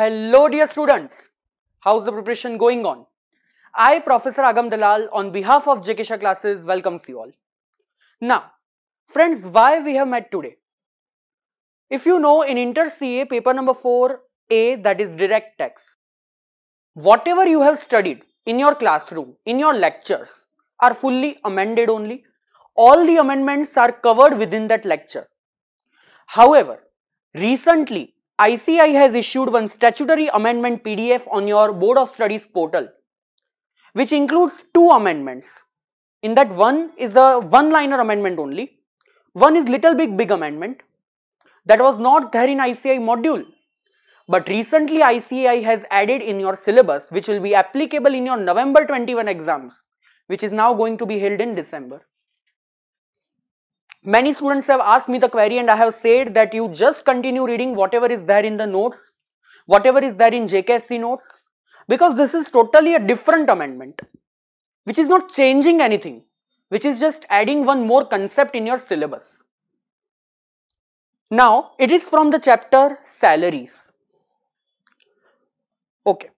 Hello dear students, how's the preparation going on? I, Professor Agam Dalal, on behalf of JK Shah Classes, welcomes you all. Now, friends, why we have met today? If you know, in Inter CA paper number 4A, that is direct text, whatever you have studied in your classroom, in your lectures, are fully amended only. All the amendments are covered within that lecture. However, recently, ICAI has issued one statutory amendment PDF on your Board of Studies portal, which includes two amendments. In that, one is a one-liner amendment only. One is little big amendment that was not there in ICAI module. But recently ICAI has added in your syllabus, which will be applicable in your November 21 exams, which is now going to be held in December. Many students have asked me the query and I have said that you just continue reading whatever is there in the notes, whatever is there in JKSC notes, because this is totally a different amendment, which is not changing anything, which is just adding one more concept in your syllabus. Now, it is from the chapter Salaries. Okay.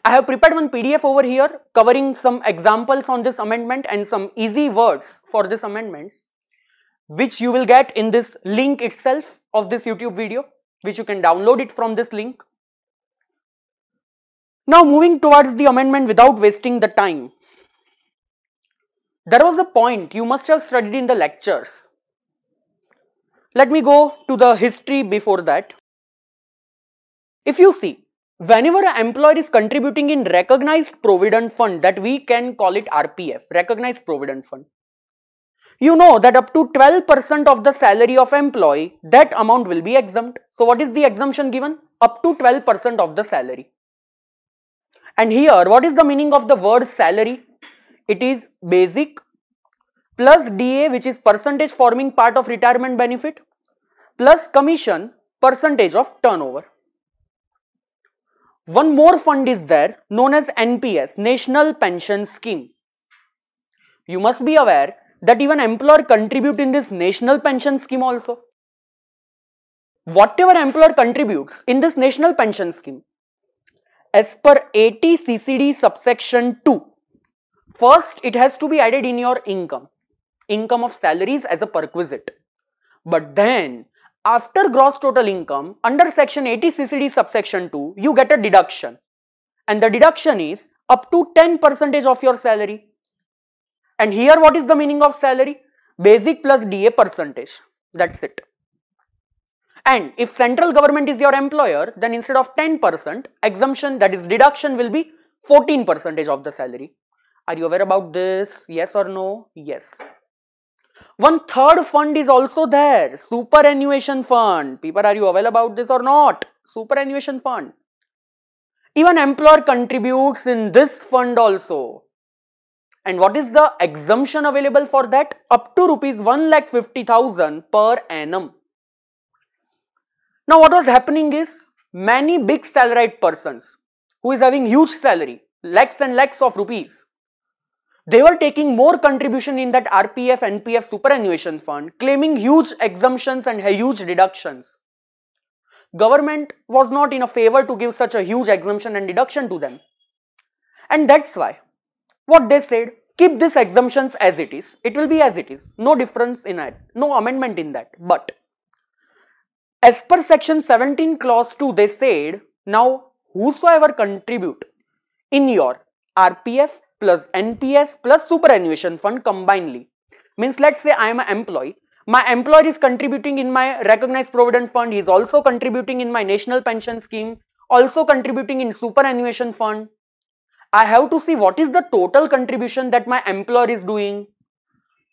I have prepared one PDF over here covering some examples on this amendment and some easy words for this amendments, which you will get in this link itself of this YouTube video, which you can download it from this link. Now moving towards the amendment without wasting the time. There was a point you must have studied in the lectures. Let me go to the history before that. If you see, whenever an employer is contributing in recognized provident fund, that we can call it RPF, recognized provident fund, you know that up to 12% of the salary of employee, that amount will be exempt. So what is the exemption given? Up to 12% of the salary. And here, what is the meaning of the word salary? It is basic plus DA, which is percentage forming part of retirement benefit, plus commission, percentage of turnover. One more fund is there known as NPS, National Pension Scheme. You must be aware that even employer contribute in this National Pension Scheme also. Whatever employer contributes in this National Pension Scheme, as per 80 CCD subsection 2, first it has to be added in your income of salaries as a perquisite. But then, after gross total income, under section 80 CCD subsection 2, you get a deduction. And the deduction is up to 10% of your salary. And here what is the meaning of salary? Basic plus DA percentage. That's it. And if central government is your employer, then instead of 10%, exemption, that is deduction, will be 14% of the salary. Are you aware about this? Yes or no? Yes. One third fund is also there, superannuation fund. People, are you aware about this or not? Superannuation fund. Even employer contributes in this fund also. And what is the exemption available for that? Up to rupees 1,50,000 per annum. Now what was happening is, many big salaried persons who is having huge salary, lakhs and lakhs of rupees, they were taking more contribution in that RPF, NPF superannuation fund, claiming huge exemptions and huge deductions. Government was not in a favor to give such a huge exemption and deduction to them. And that's why what they said, keep these exemptions as it is. It will be as it is. No difference in it. No amendment in that. But as per section 17 clause 2, they said, now whosoever contribute in your RPF plus NPS plus superannuation fund combinedly, means let's say I am an employee, my employer is contributing in my recognized provident fund, he is also contributing in my national pension scheme, also contributing in superannuation fund. I have to see what is the total contribution that my employer is doing.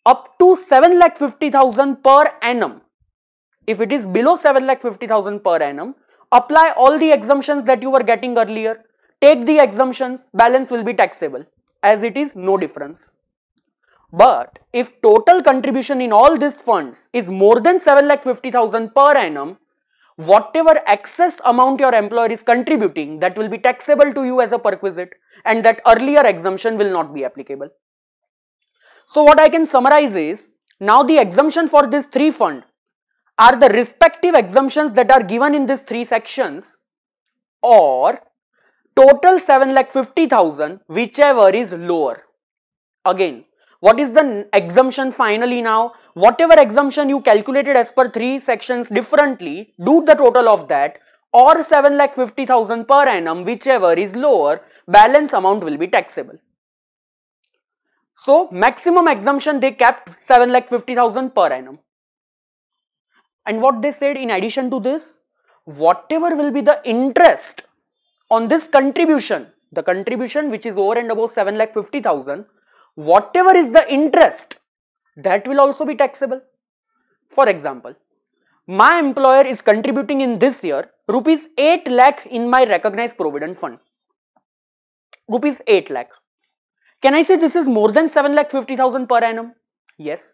Up to 7,50,000 per annum. If it is below 7,50,000 per annum, apply all the exemptions that you were getting earlier. Take the exemptions, balance will be taxable. As it is, no difference. But if total contribution in all these funds is more than 7,50,000 per annum, whatever excess amount your employer is contributing, that will be taxable to you as a perquisite, and that earlier exemption will not be applicable. So what I can summarize is, now the exemption for these three funds are the respective exemptions that are given in these three sections, or total 7,50,000, whichever is lower. Again, what is the exemption finally now? Whatever exemption you calculated as per 3 sections differently, do the total of that, or 7,50,000 per annum, whichever is lower, balance amount will be taxable. So maximum exemption they kept 7,50,000 per annum. And what they said in addition to this, whatever will be the interest on this contribution, the contribution which is over and above 7,50,000, whatever is the interest, that will also be taxable. For example, my employer is contributing in this year rupees 8 lakh in my recognized provident fund. Rupees 8 lakh. Can I say this is more than 7,50,000 per annum? Yes.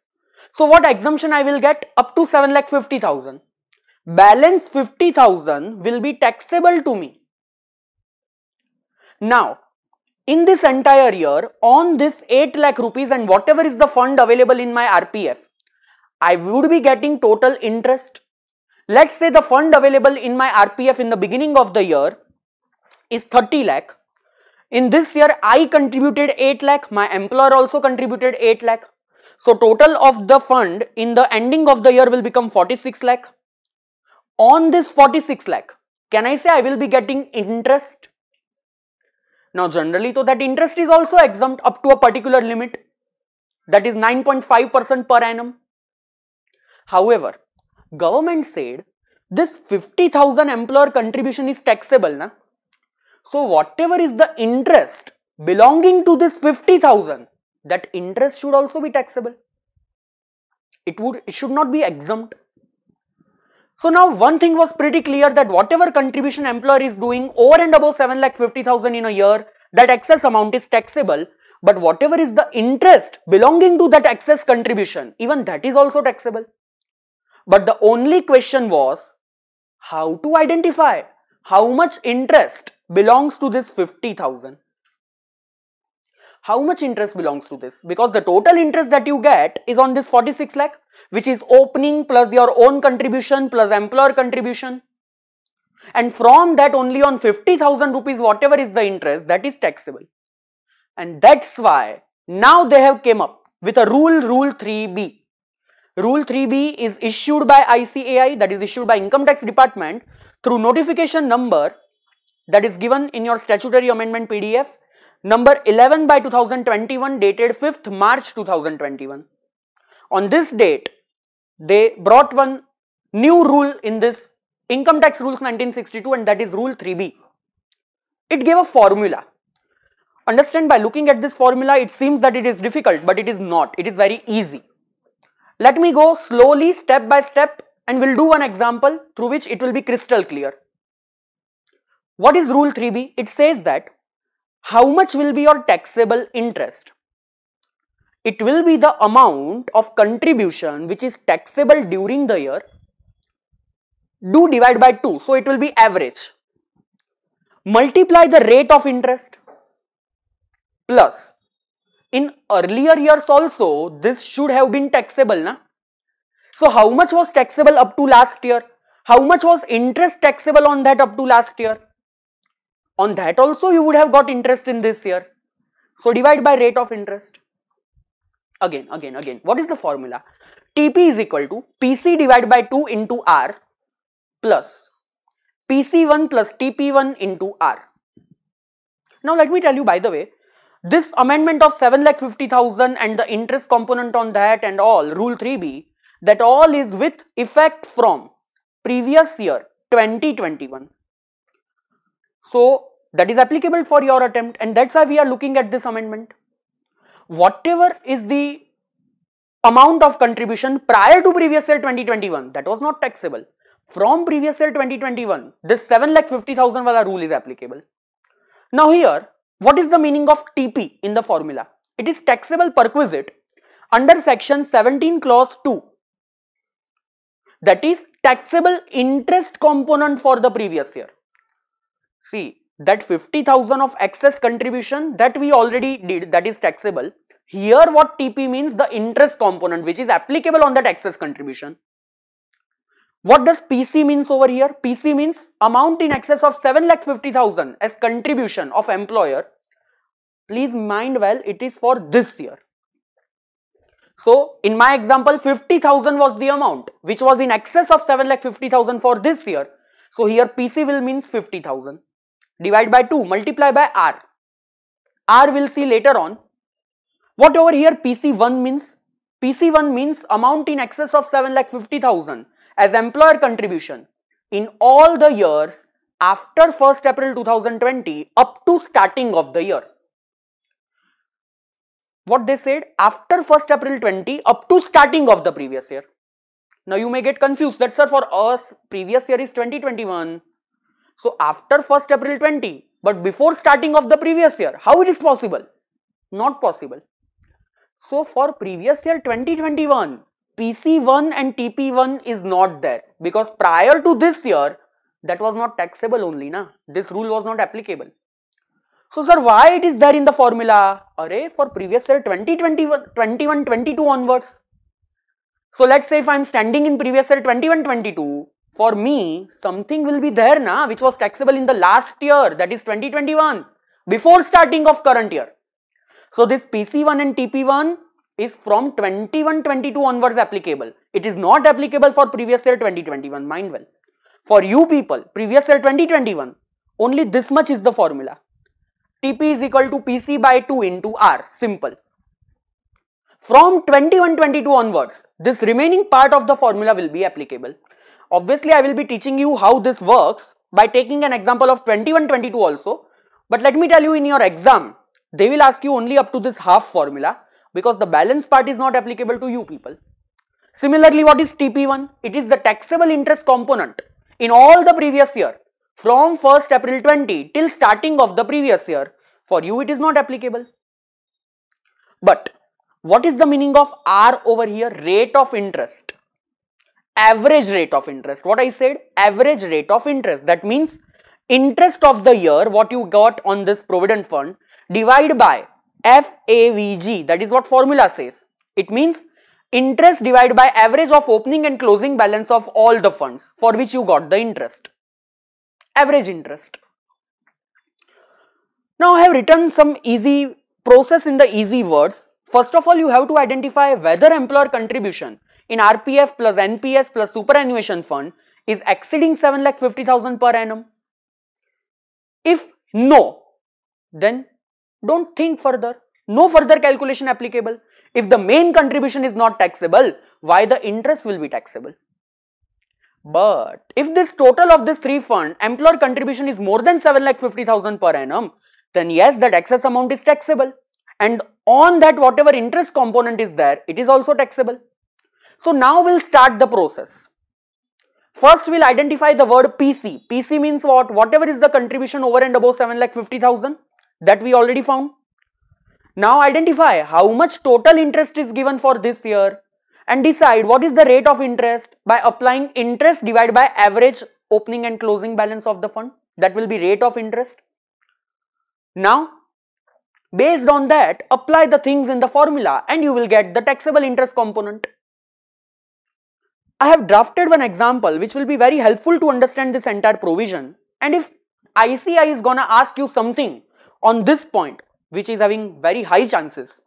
So what exemption I will get? Up to 7,50,000. Balance 50,000 will be taxable to me. Now, in this entire year, on this 8 lakh rupees and whatever is the fund available in my RPF, I would be getting total interest. Let's say the fund available in my RPF in the beginning of the year is 30 lakh. In this year, I contributed 8 lakh, my employer also contributed 8 lakh. So total of the fund in the ending of the year will become 46 lakh. On this 46 lakh, can I say I will be getting interest? Now generally, so that interest is also exempt up to a particular limit, that is 9.5% per annum. However, government said this 50,000 employer contribution is taxable, na? So whatever is the interest belonging to this 50,000, that interest should also be taxable. It should not be exempt. So now one thing was pretty clear, that whatever contribution employer is doing over and above 7,50,000 in a year, that excess amount is taxable. But whatever is the interest belonging to that excess contribution, even that is also taxable. But the only question was how to identify how much interest belongs to this 50,000. How much interest belongs to this? Because the total interest that you get is on this 46 lakh, which is opening plus your own contribution plus employer contribution. And from that only on 50,000 rupees, whatever is the interest, that is taxable. And that's why now they have came up with a rule 3B. Rule 3B is issued by ICAI, that is issued by Income Tax Department through notification number that is given in your statutory amendment PDF, number 11 by 2021, dated 5th March 2021. On this date, they brought one new rule in this Income Tax Rules 1962, and that is Rule 3B. It gave a formula. Understand, by looking at this formula, it seems that it is difficult, but it is not. It is very easy. Let me go slowly, step by step, and we'll do one example through which it will be crystal clear. What is Rule 3B? It says that how much will be your taxable interest? It will be the amount of contribution which is taxable during the year. Do divide by 2, so it will be average. Multiply the rate of interest plus, in earlier years also this should have been taxable, na? So how much was taxable up to last year? How much was interest taxable on that up to last year? On that also you would have got interest in this year. So divide by rate of interest. Again. What is the formula? TP is equal to PC divided by 2 into R plus PC1 plus TP1 into R. Now let me tell you, by the way, this amendment of 7,50,000 and the interest component on that and all, Rule 3B, that all is with effect from previous year 2021. So that is applicable for your attempt, and that's why we are looking at this amendment. Whatever is the amount of contribution prior to previous year 2021, that was not taxable. From previous year 2021, this 7,50,000 wala rule is applicable. Now here, what is the meaning of TP in the formula? It is taxable perquisite under section 17 clause 2. That is taxable interest component for the previous year. See, that 50,000 of excess contribution that we already did, that is taxable. Here what TP means, the interest component which is applicable on that excess contribution. What does PC means over here? PC means amount in excess of 7,50,000 as contribution of employer. Please mind well, it is for this year. So in my example, 50,000 was the amount which was in excess of 7,50,000 for this year. So here PC will means 50,000. Divide by 2, multiply by R. R we'll see later on. What over here PC1 means? PC1 means amount in excess of 7,50,000 as employer contribution in all the years after 1st April 2020 up to starting of the year. What they said, after 1st April 20 up to starting of the previous year. Now you may get confused that sir, for us previous year is 2021. So after 1st April 20 but before starting of the previous year, how it is possible? Not possible. So for previous year 2021, PC1 and TP1 is not there because prior to this year that was not taxable only, na? This rule was not applicable. So sir, why it is there in the formula? Array, for previous year 2021, 21, 22 onwards. So let's say if I am standing in previous year 21, 22, for me something will be there na which was taxable in the last year, that is 2021, before starting of current year. So this PC1 and TP1 is from 21, 22 onwards applicable. It is not applicable for previous year 2021, mind well. For you people, previous year 2021, only this much is the formula. TP is equal to PC by 2 into R, simple. From 21, 22 onwards, this remaining part of the formula will be applicable. Obviously, I will be teaching you how this works by taking an example of 21, 22 also. But let me tell you, in your exam, they will ask you only up to this half formula because the balance part is not applicable to you people. Similarly, what is TP1? It is the taxable interest component in all the previous year from 1st April 20 till starting of the previous year. For you, it is not applicable. But what is the meaning of R over here? Rate of interest. Average rate of interest. What I said? Average rate of interest. That means interest of the year, what you got on this provident fund, divide by FAVG. That is what formula says. It means interest divided by average of opening and closing balance of all the funds for which you got the interest. Average interest. Now I have written some easy process in the easy words. First of all, you have to identify whether employer contribution in RPF plus NPS plus superannuation fund is exceeding 7,50,000 per annum. If no, then don't think further. No further calculation applicable. If the main contribution is not taxable, why the interest will be taxable? But if this total of this three fund employer contribution is more than 7,50,000 per annum, then yes, that excess amount is taxable. And on that whatever interest component is there, it is also taxable. So now we'll start the process. First we'll identify the word PC. PC means what? Whatever is the contribution over and above 7,50,000, that we already found. Now identify how much total interest is given for this year and decide what is the rate of interest by applying interest divided by average opening and closing balance of the fund. That will be rate of interest. Now, based on that, apply the things in the formula and you will get the taxable interest component. I have drafted one example which will be very helpful to understand this entire provision, and if ICI is gonna ask you something on this point, which is having very high chances,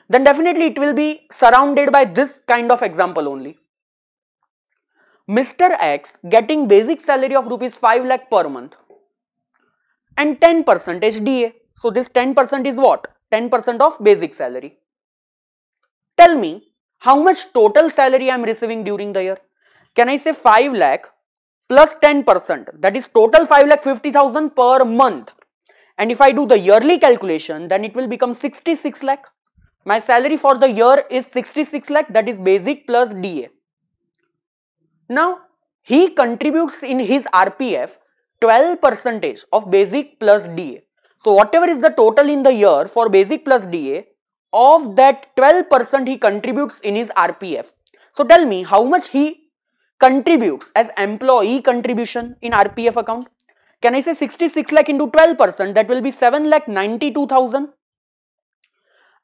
then definitely it will be surrounded by this kind of example only. Mr. X getting basic salary of rupees 5 lakh per month and 10% DA. So this 10% is what? 10% of basic salary. Tell me how much total salary I am receiving during the year. Can I say 5 lakh plus 10%, that is total 5,50,000 per month. And if I do the yearly calculation, then it will become 66 lakh. My salary for the year is 66 lakh, that is basic plus DA. Now, he contributes in his RPF 12% of basic plus DA. So, whatever is the total in the year for basic plus DA, of that 12% he contributes in his RPF. So, tell me how much he contributes as employee contribution in RPF account. Can I say 66 lakh into 12%, that will be 7,92,000.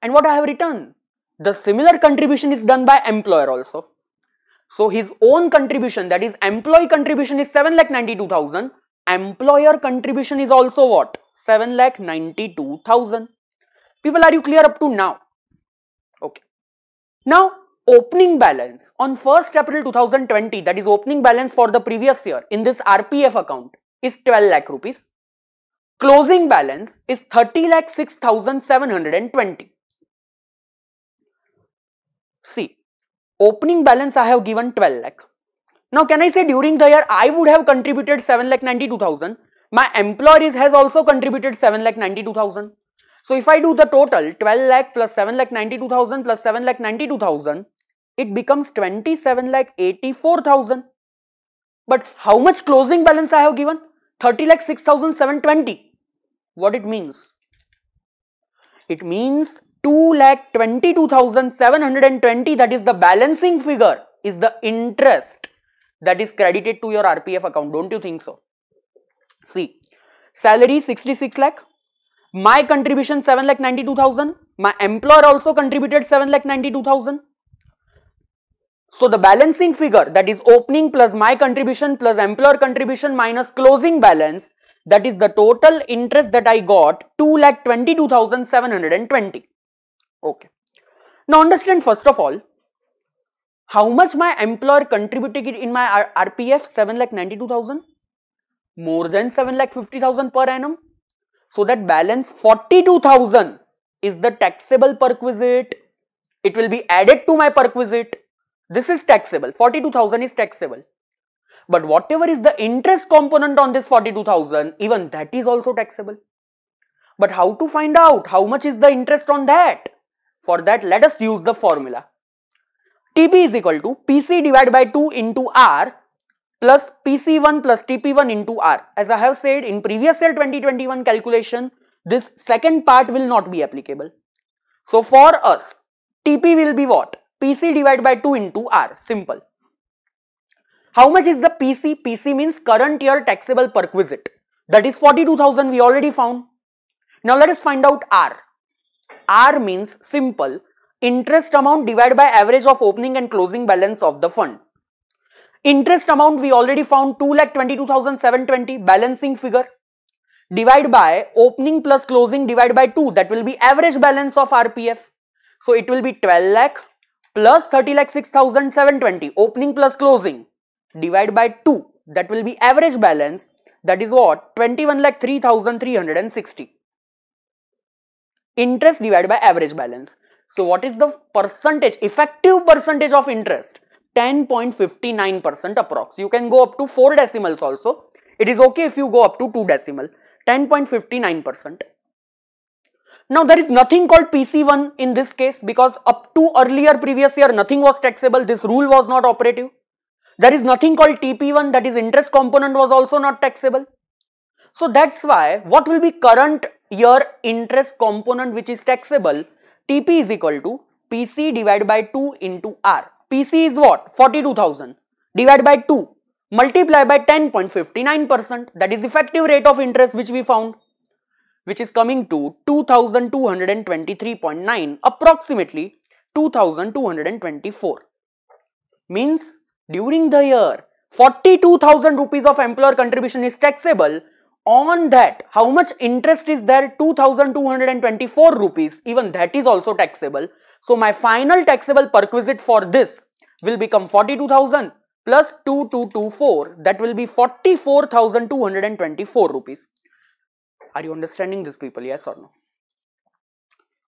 And what I have written? The similar contribution is done by employer also. So his own contribution, that is employee contribution, is 7,92,000. Employer contribution is also what? 7,92,000. People, are you clear up to now? Okay. Now, opening balance on 1st April 2020, that is opening balance for the previous year in this RPF account is 12 lakh rupees. Closing balance is 30,06,720. See, opening balance I have given 12 lakh. Now, can I say during the year I would have contributed 7,92,000. My employer has also contributed 7,92,000. So, if I do the total 12 lakh plus 7,92,000 plus 7,92,000, it becomes 27,84,000. But how much closing balance I have given? 30,06,720. What it means? It means 2,22,720, that is the balancing figure, is the interest that is credited to your RPF account. Don't you think so? See, salary 66 lakh, my contribution 7,92,000, my employer also contributed 7,92,000. So the balancing figure, that is opening plus my contribution plus employer contribution minus closing balance, that is the total interest that I got, 2,22,720. Okay. Now understand first of all, how much my employer contributed in my RPF? 7,92,000. More than 7,50,000 per annum. So that balance 42,000 is the taxable perquisite. It will be added to my perquisite. This is taxable. 42,000 is taxable. But whatever is the interest component on this 42,000, even that is also taxable. But how to find out how much is the interest on that? For that, let us use the formula. TP is equal to PC divided by 2 into R plus PC1 plus TP1 into R. As I have said in previous year 2021 calculation, this second part will not be applicable. So for us, TP will be what? PC divided by 2 into R. Simple. How much is the PC? PC means current year taxable perquisite. That is 42,000 we already found. Now let us find out R. R means simple, interest amount divided by average of opening and closing balance of the fund. Interest amount we already found, 2,22,720, balancing figure, divide by opening plus closing divided by 2, that will be average balance of RPF. So it will be 12 lakh plus 30,06,720, opening plus closing, divide by 2, that will be average balance, that is what? 21,03,360. Interest divided by average balance. So what is the percentage, effective percentage of interest? 10.59% approx. You can go up to 4 decimals also. It is okay if you go up to 2 decimal. 10.59%. Now there is nothing called PC1 in this case, because up to earlier previous year nothing was taxable. This rule was not operative. There is nothing called TP1, that is interest component was also not taxable. So that's why what will be current year interest component which is taxable? TP is equal to PC divided by 2 into R. PC is what? 42,000 divided by 2 multiply by 10.59%, that is effective rate of interest which we found, which is coming to 2,223.9, approximately 2,224. Means during the year 42,000 rupees of employer contribution is taxable. On that, how much interest is there? 2,224 rupees, even that is also taxable. So my final taxable perquisite for this will become 42,000 plus 2,224, that will be 44,224 rupees. Are you understanding this, people? Yes or no?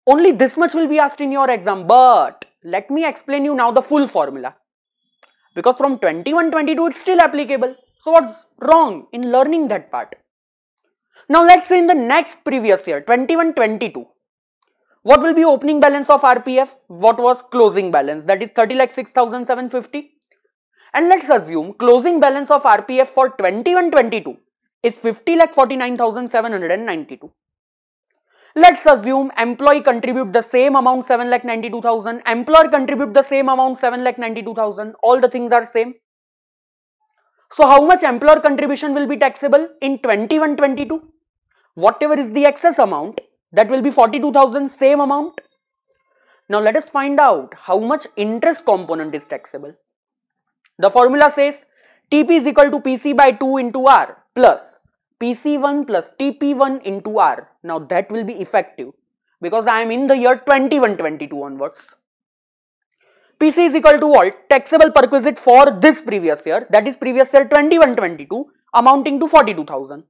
Only this much will be asked in your exam, but let me explain you now the full formula. Because from 21-22 it's still applicable. So what's wrong in learning that part? Now let's say in the next previous year, 21-22, what will be opening balance of RPF? What was closing balance? That is 30,06,750. And let's assume closing balance of RPF for 21-22 is 50,49,792. Let's assume employee contribute the same amount 7,92,000, employer contribute the same amount 7,92,000, all the things are same. So how much employer contribution will be taxable in 21-22? Whatever is the excess amount, that will be 42,000, same amount. Now let us find out how much interest component is taxable. The formula says TP is equal to PC by 2 into R plus PC1 plus TP1 into R. Now that will be effective because I am in the year 21-22 onwards. PC is equal to what? Taxable perquisite for this previous year, that is previous year 21-22, amounting to 42,000.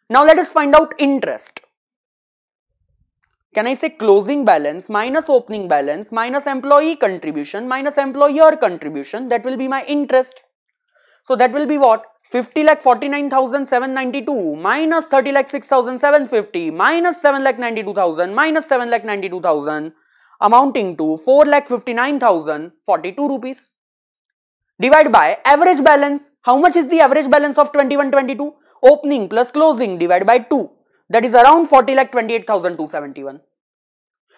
Now let us find out interest. Can I say closing balance minus opening balance minus employee contribution minus employer contribution? That will be my interest. So that will be what? 50,49,792 minus 30,06,750 minus 7,92,000 minus 7,92,000 amounting to 4,59,042 rupees. Divide by average balance. How much is the average balance of 21-22? Opening plus closing divided by 2. That is around 40,28,271.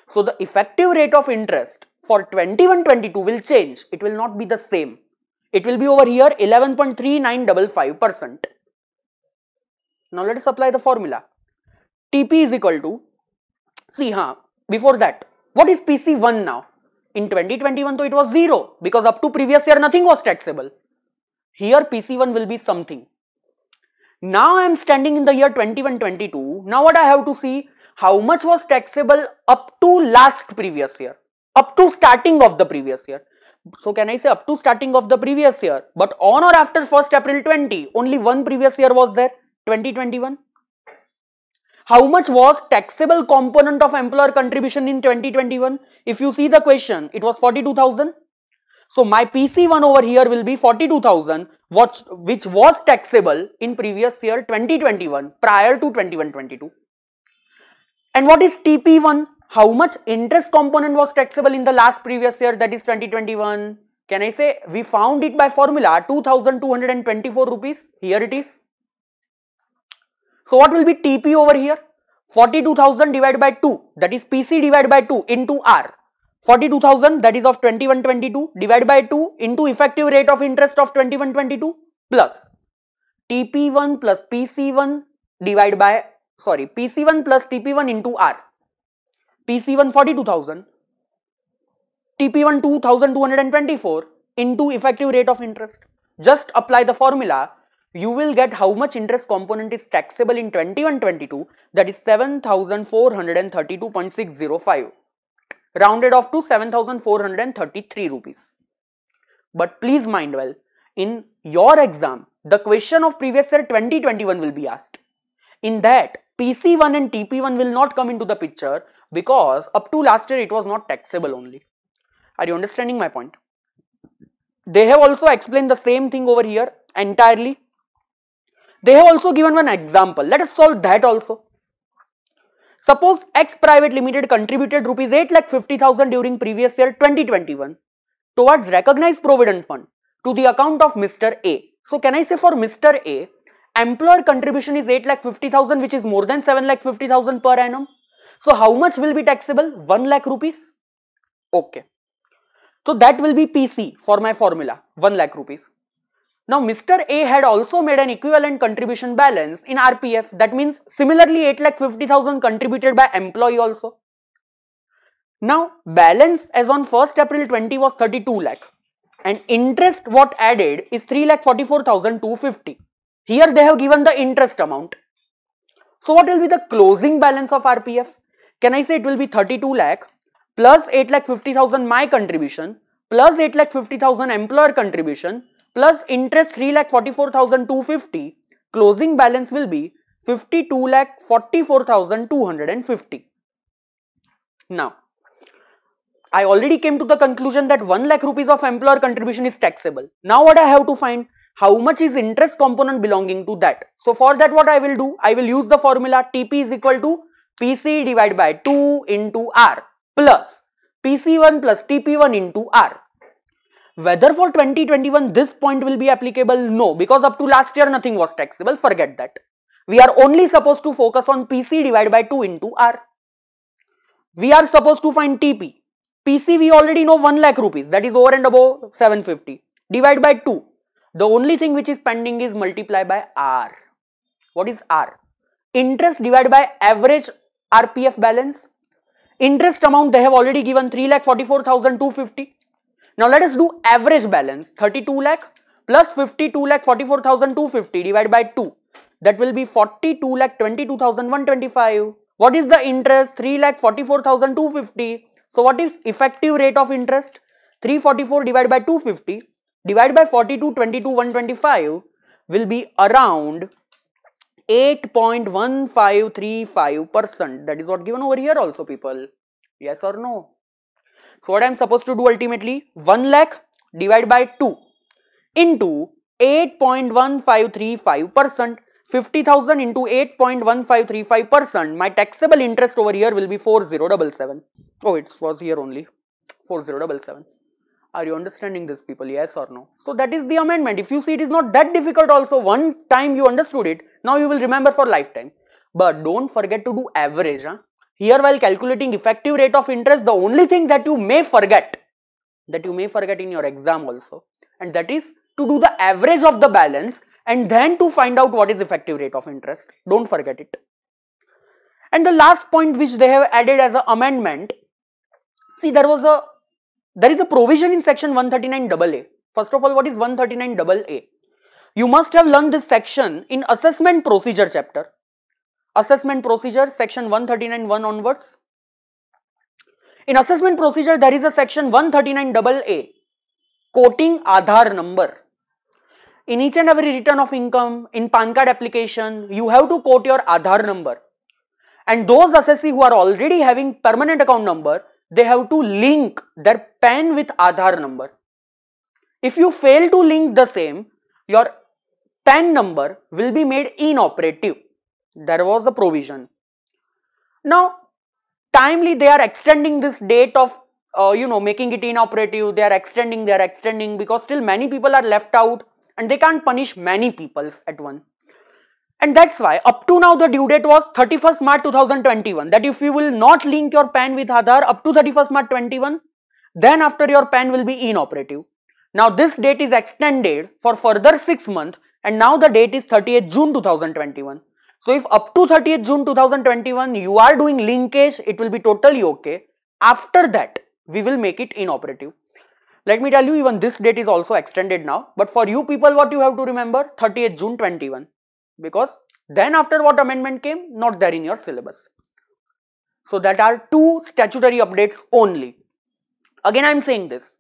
So the effective rate of interest for 21-22 will change. It will not be the same. It will be over here 11.3955%. Now let us apply the formula. TP is equal to, before that, what is PC1 now? In 2021 though it was 0 because up to previous year nothing was taxable. Here PC1 will be something. Now I am standing in the year 21-22. Now what I have to see? How much was taxable up to last previous year? Up to starting of the previous year. So can I say up to starting of the previous year? But on or after 1st April 20, only one previous year was there, 2021. How much was taxable component of employer contribution in 2021? If you see the question, it was 42,000. So my PC1 over here will be 42,000, which was taxable in previous year 2021 prior to 21-22. And what is TP1? How much interest component was taxable in the last previous year, that is 2021? Can I say we found it by formula 2,224 rupees. Here it is. So what will be TP over here? 42,000 divided by 2, that is PC divided by 2 into R. 42,000, that is of 21-22, divided by 2 into effective rate of interest of 21-22 plus TP1 plus PC1 divided by, PC1 plus TP1 into R. PC1 42,000, TP1 2,224 into effective rate of interest. Just apply the formula. You will get how much interest component is taxable in 21-22, that is 7,432.605. Rounded off to 7,433 rupees. But please mind well, in your exam, the question of previous year 2021 will be asked. In that, PC1 and TP1 will not come into the picture because up to last year it was not taxable only. Are you understanding my point? They have also explained the same thing over here entirely. They have also given one example. Let us solve that also. Suppose X Private Limited contributed rupees 8,50,000 during previous year 2021 towards recognized provident fund to the account of Mr. A. So can I say for Mr. A, employer contribution is 8,50,000, which is more than 7,50,000 per annum. So how much will be taxable? 1 lakh rupees. Okay. So that will be PC for my formula, 1 lakh rupees. Now Mr. A had also made an equivalent contribution balance in RPF. That means similarly 8,50,000 contributed by employee also. Now balance as on 1st April 20 was 32 lakh and interest what added is 3,44,250. Here they have given the interest amount. So what will be the closing balance of RPF? Can I say it will be 32 lakh plus 8,50,000 my contribution plus 8,50,000 employer contribution plus interest 3,44,250, closing balance will be 52,44,250. Now, I already came to the conclusion that 1 lakh rupees of employer contribution is taxable. Now what I have to find? How much is interest component belonging to that? So for that what I will do? I will use the formula TP is equal to PC divided by 2 into R plus PC1 plus TP1 into R. Whether for 2021 this point will be applicable? No, because up to last year nothing was taxable, forget that. We are only supposed to focus on PC divided by 2 into R. We are supposed to find TP. PC we already know 1 lakh rupees, that is over and above 750. Divide by 2. The only thing which is pending is multiply by R. What is R? Interest divided by average RPF balance. Interest amount they have already given 3,44,250. Now let us do average balance. 32 lakh plus 52 lakh 44,250 divided by 2. That will be 42 lakh 22,125. What is the interest? 3 lakh 44,250. So what is effective rate of interest? 344 divided by 250 divided by 42 22,125 will be around 8.1535%. That is what given over here also, people. Yes or no? So what I am supposed to do ultimately? 1 lakh divided by 2 into 8.1535%. 50,000 into 8.1535%. My taxable interest over here will be 4077. Oh, it was here only. 4077. Are you understanding this, people? Yes or no? So that is the amendment. If you see, it is not that difficult also. One time you understood it, now you will remember for lifetime. But don't forget to do average. Here, while calculating effective rate of interest, the only thing that you may forget in your exam also, and that is to do the average of the balance and then to find out what is effective rate of interest. Don't forget it. And the last point which they have added as an amendment, see, there is a provision in section 139AA. First of all, what is 139AA? You must have learned this section in assessment procedure chapter. Assessment procedure, section 139(1) onwards. In assessment procedure, there is a section 139AA, quoting Aadhaar number. In each and every return of income, in PAN card application, you have to quote your Aadhaar number. And those assessee who are already having permanent account number, they have to link their PAN with Aadhaar number. If you fail to link the same, your PAN number will be made inoperative. There was a provision. Now, timely they are extending this date of making it inoperative. They are extending because still many people are left out and they can't punish many people at once. And that's why up to now the due date was 31st March 2021. That if you will not link your PAN with Aadhaar up to 31st March 21, then after your PAN will be inoperative. Now this date is extended for further 6 months and now the date is 30th June 2021. So if up to 30th June 2021 you are doing linkage, it will be totally okay. After that, we will make it inoperative. Let me tell you, even this date is also extended now. But for you people, what you have to remember? 30th June 21. Because then after what amendment came, not there in your syllabus. So that are 2 statutory updates only. Again, I am saying this.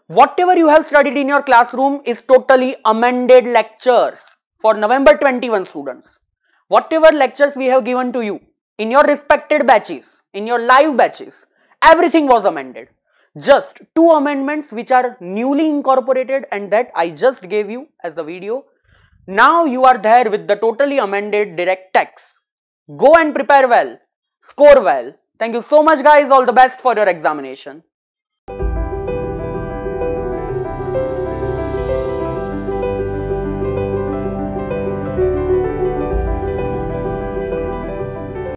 Whatever you have studied in your classroom is totally amended lectures for November 21 students. Whatever lectures we have given to you in your respected batches, in your live batches, everything was amended. Just 2 amendments which are newly incorporated and that I just gave you as the video. Now you are there with the totally amended direct text. Go and prepare well, score well. Thank you so much guys, all the best for your examination.